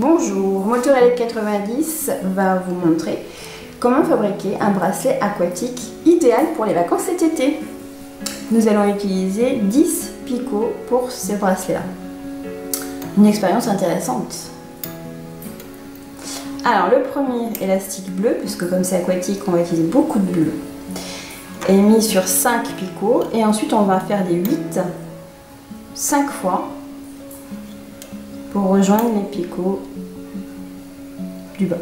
Bonjour, Motorelec90 va vous montrer comment fabriquer un bracelet aquatique idéal pour les vacances cet été. Nous allons utiliser 10 picots pour ces bracelets-là. Une expérience intéressante. Alors le premier élastique bleu, puisque comme c'est aquatique, on va utiliser beaucoup de bleu, est mis sur 5 picots et ensuite on va faire des 8, 5 fois pour rejoindre les picots du bas.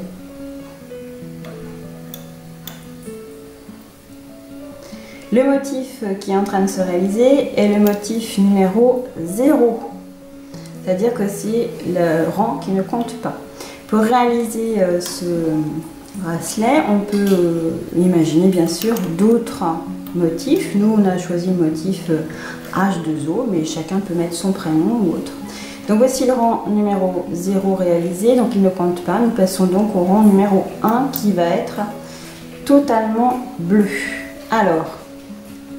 Le motif qui est en train de se réaliser est le motif numéro 0, c'est-à-dire que c'est le rang qui ne compte pas. Pour réaliser ce bracelet, on peut imaginer bien sûr d'autres motifs. Nous, on a choisi le motif H2O, mais chacun peut mettre son prénom ou autre. Donc voici le rang numéro 0 réalisé, donc il ne compte pas. Nous passons donc au rang numéro 1 qui va être totalement bleu. Alors,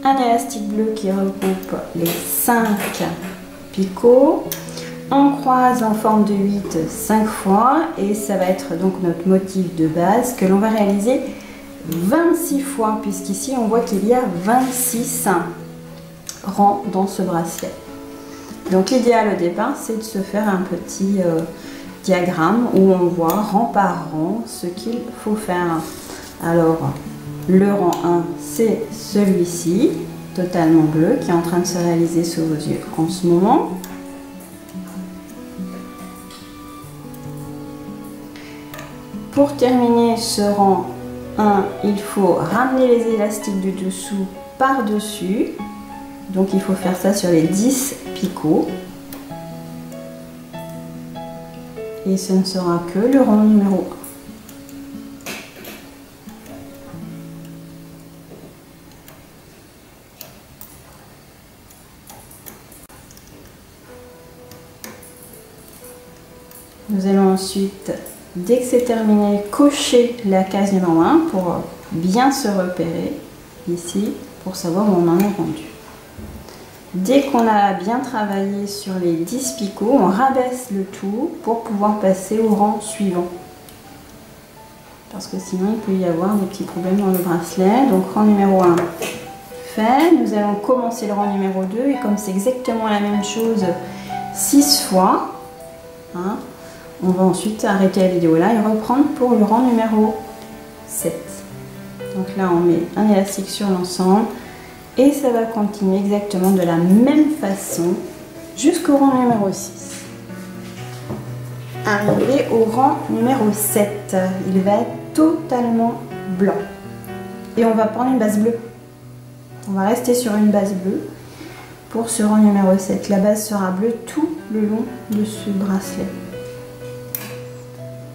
un élastique bleu qui regroupe les 5 picots. On croise en forme de 8 5 fois et ça va être donc notre motif de base que l'on va réaliser 26 fois, puisqu'ici on voit qu'il y a 26 rangs dans ce bracelet. Donc l'idéal au départ, c'est de se faire un petit diagramme où on voit rang par rang ce qu'il faut faire. Alors le rang 1, c'est celui-ci, totalement bleu, qui est en train de se réaliser sous vos yeux en ce moment. Pour terminer ce rang 1, il faut ramener les élastiques du dessous par-dessus. Donc il faut faire ça sur les 10 picots. Et ce ne sera que le rang numéro 1. Nous allons ensuite, dès que c'est terminé, cocher la case numéro 1 pour bien se repérer ici, pour savoir où on en est rendu. Dès qu'on a bien travaillé sur les 10 picots, on rabaisse le tout pour pouvoir passer au rang suivant. Parce que sinon il peut y avoir des petits problèmes dans le bracelet. Donc rang numéro 1 fait. Nous allons commencer le rang numéro 2 et comme c'est exactement la même chose 6 fois, on va ensuite arrêter la vidéo là et reprendre pour le rang numéro 7. Donc là on met un élastique sur l'ensemble. Et ça va continuer exactement de la même façon jusqu'au rang numéro 6. Arrivé au rang numéro 7, il va être totalement blanc. Et on va prendre une base bleue. On va rester sur une base bleue pour ce rang numéro 7. La base sera bleue tout le long de ce bracelet.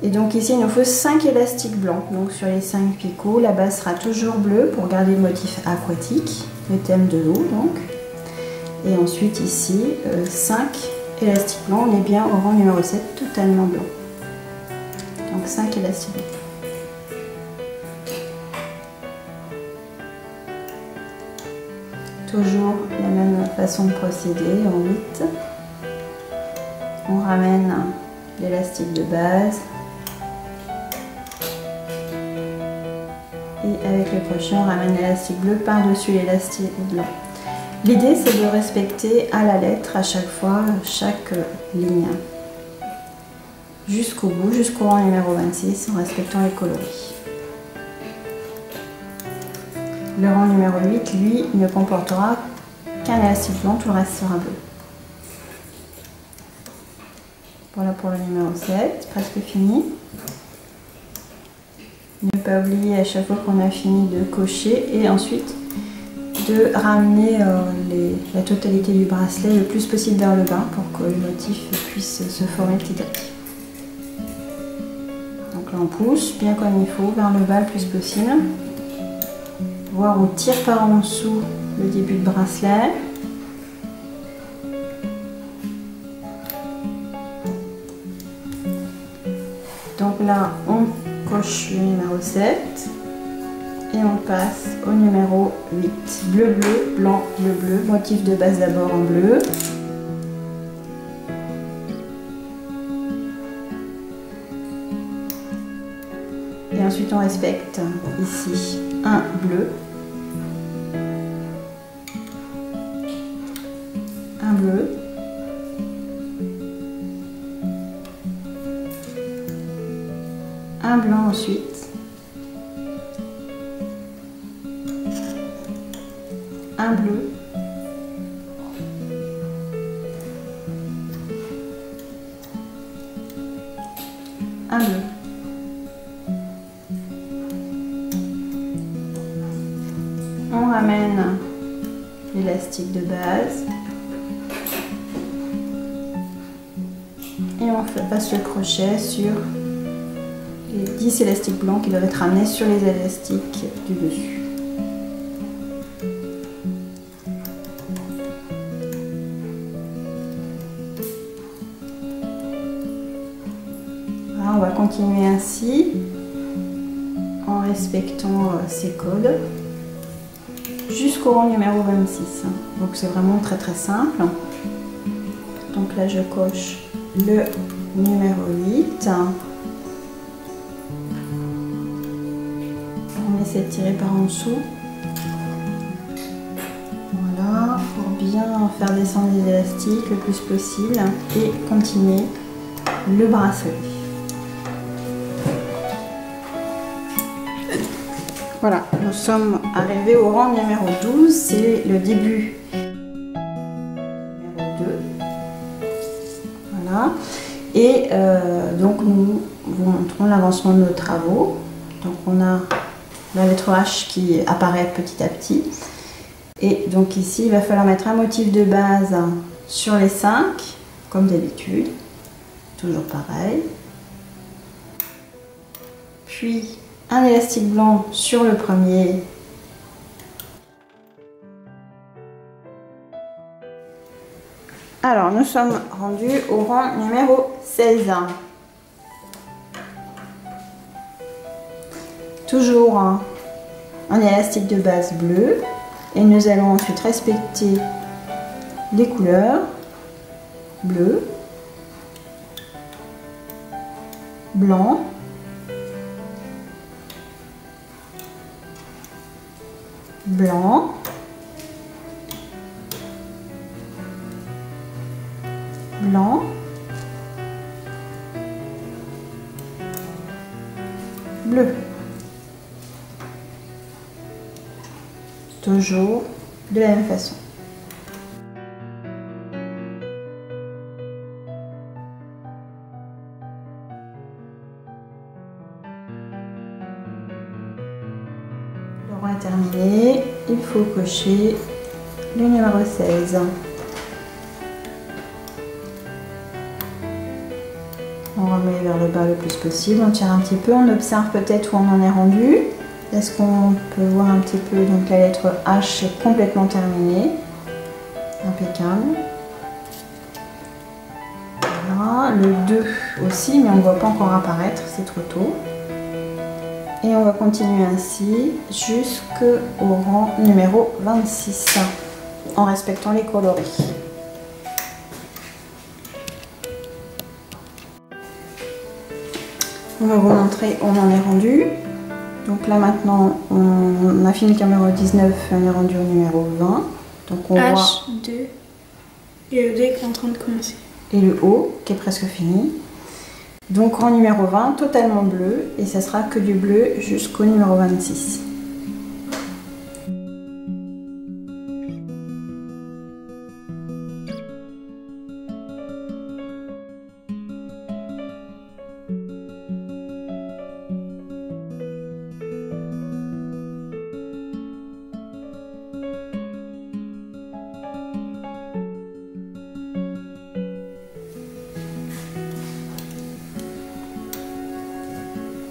Et donc ici, il nous faut 5 élastiques blancs. Donc sur les 5 picots, la base sera toujours bleue pour garder le motif aquatique, le thème de l'eau donc. Et ensuite ici, 5 élastiques blancs, on est bien au rang numéro 7, totalement blanc. Donc 5 élastiques blancs. Toujours la même façon de procéder en 8. On ramène l'élastique de base. Et avec le crochet, on ramène l'élastique bleu par-dessus l'élastique blanc. L'idée, c'est de respecter à la lettre à chaque fois, chaque ligne. Jusqu'au bout, jusqu'au rang numéro 26, en respectant les coloris. Le rang numéro 8, lui, ne comportera qu'un élastique blanc, tout le reste sera bleu. Voilà pour le numéro 7, presque fini. Ne pas oublier à chaque fois qu'on a fini de cocher et ensuite de ramener la totalité du bracelet le plus possible vers le bas pour que le motif puisse se former petit à petit. Donc là on pousse bien comme il faut vers le bas le plus possible. Voir on tire par en dessous le début de bracelet. Donc là on coche le numéro 7 et on passe au numéro 8. Bleu, bleu, blanc, bleu, bleu. Motif de base d'abord en bleu. ensuite on respecte ici un bleu, un bleu, un blanc ensuite, un bleu, un bleu. On ramène l'élastique de base et on passe le crochet sur les 10 élastiques blancs qui doivent être ramenés sur les élastiques du dessus. Voilà, on va continuer ainsi en respectant ces codes jusqu'au rang numéro 26. Donc c'est vraiment très très simple. Donc là je coche le numéro 8. On essaie de tirer par en dessous. Voilà, pour bien faire descendre les élastiques le plus possible et continuer le bracelet. Voilà, nous sommes arrivés au rang numéro 12, c'est le début. Numéro 2. Voilà. Et donc nous vous montrons l'avancement de nos travaux. Donc on a la lettre H qui apparaît petit à petit. Et donc ici, il va falloir mettre un motif de base sur les 5, comme d'habitude. Toujours pareil. Puis un élastique blanc sur le premier. Alors, nous sommes rendus au rang numéro 16. Toujours un élastique de base bleu. Et nous allons ensuite respecter les couleurs bleu, blanc, blanc, blanc, bleu. Toujours de la même façon. Le rang est terminé, il faut cocher le numéro 16. On remet vers le bas le plus possible, on tire un petit peu, on observe peut-être où on en est rendu. Est-ce qu'on peut voir un petit peu, donc la lettre H est complètement terminée, impeccable. Voilà, le 2 aussi, mais on ne voit pas encore apparaître, c'est trop tôt. Et on va continuer ainsi jusqu'au rang numéro 26, en respectant les coloris. On va vous montrer où on en est rendu. Donc là maintenant, on a fini le numéro 19, on est rendu au numéro 20. Donc on voit H2 et le 2 qui est en train de commencer. Et le haut qui est presque fini. Donc rang numéro 20, totalement bleu. Et ça sera que du bleu jusqu'au numéro 26.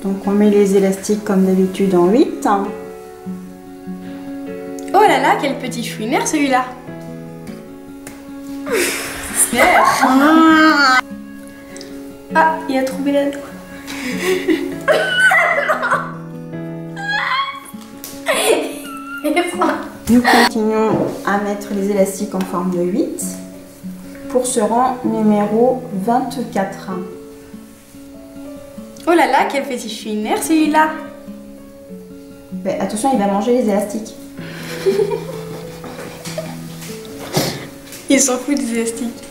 Donc on met les élastiques comme d'habitude en 8. Oh là là, quel petit chouineur celui-là. Ah, il a trouvé la... Nous continuons à mettre les élastiques en forme de 8 pour ce rang numéro 24. Oh là là, quel petit chouineur celui-là. Ben, attention, il va manger les élastiques. Il s'en fout des élastiques.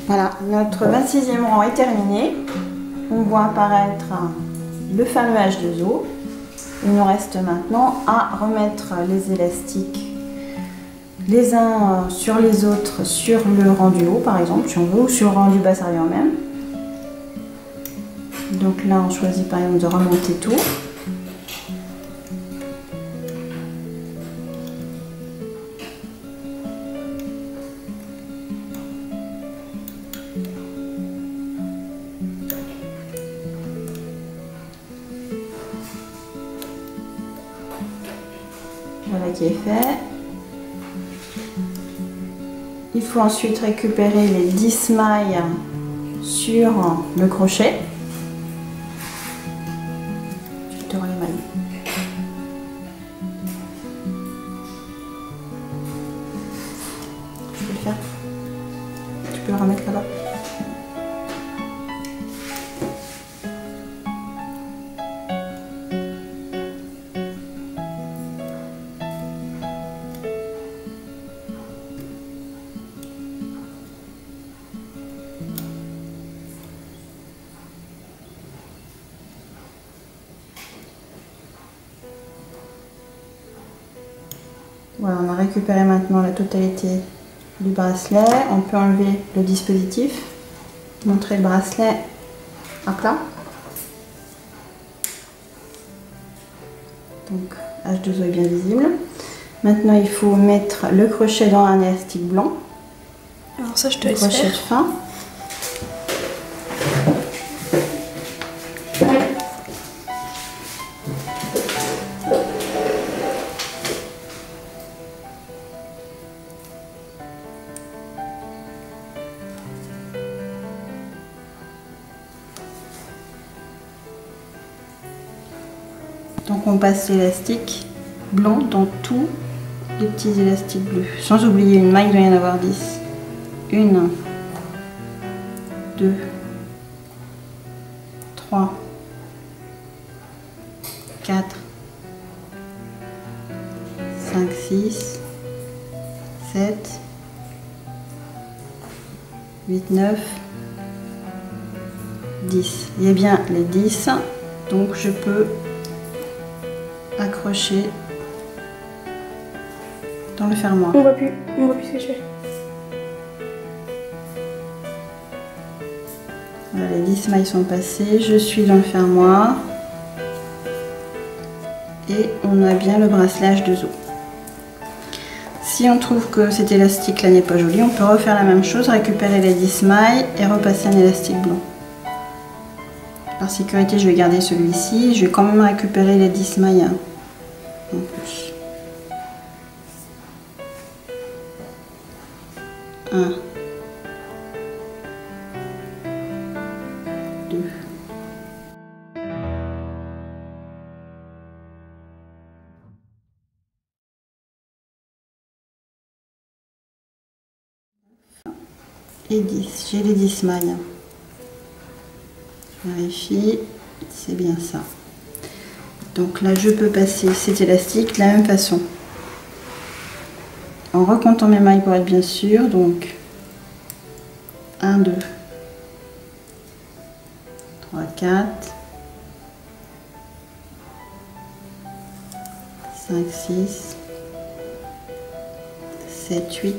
Voilà, notre 26e rang est terminé. On voit apparaître le fameux H2O. Il nous reste maintenant à remettre les élastiques les uns sur les autres sur le rang du haut par exemple, si on veut, ou sur le rang du bas, ça revient au même. Donc là on choisit par exemple de remonter tout. Voilà qui est fait. Il faut ensuite récupérer les 10 mailles sur le crochet. Je te rends les mailles. Tu peux le faire? Tu peux le remettre là-bas? Voilà, on a récupéré maintenant la totalité du bracelet. On peut enlever le dispositif, montrer le bracelet à plat. Donc H2O est bien visible. Maintenant il faut mettre le crochet dans un élastique blanc. Alors ça je te laisse crochet faire. de fin. Donc on passe l'élastique blanc dans tous les petits élastiques bleus. Sans oublier une maille, il doit y en avoir 10. 1, 2, 3, 4, 5, 6, 7, 8, 9, 10. Il y a bien les 10, donc je peux accrocher dans le fermoir. On voit plus ce que je fais. Voilà, les 10 mailles sont passées, je suis dans le fermoir et on a bien le bracelet H2O. Si on trouve que cet élastique là n'est pas joli, on peut refaire la même chose, récupérer les 10 mailles et repasser un élastique blanc. Par sécurité, je vais garder celui-ci. Je vais quand même récupérer les 10 mailles en plus. 1, 2. Et 10. J'ai les 10 mailles. Vérifie, c'est bien ça. Donc là, je peux passer cet élastique de la même façon. En recomptant mes mailles pour être bien sûr. Donc 1, 2, 3, 4, 5, 6, 7, 8,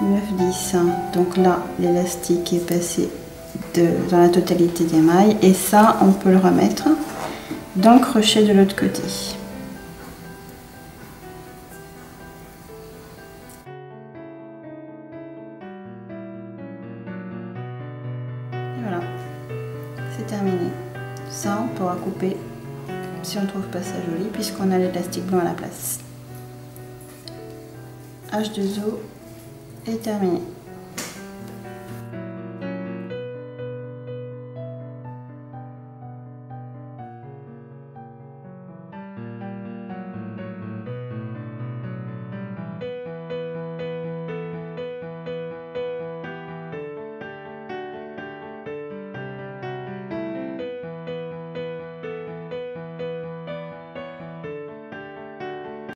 9, 10. Donc là, l'élastique est passé dans la totalité des mailles et ça on peut le remettre dans le crochet de l'autre côté. Et voilà, c'est terminé. Ça on pourra couper si on trouve pas ça joli puisqu'on a l'élastique blanc à la place. H2O est terminé.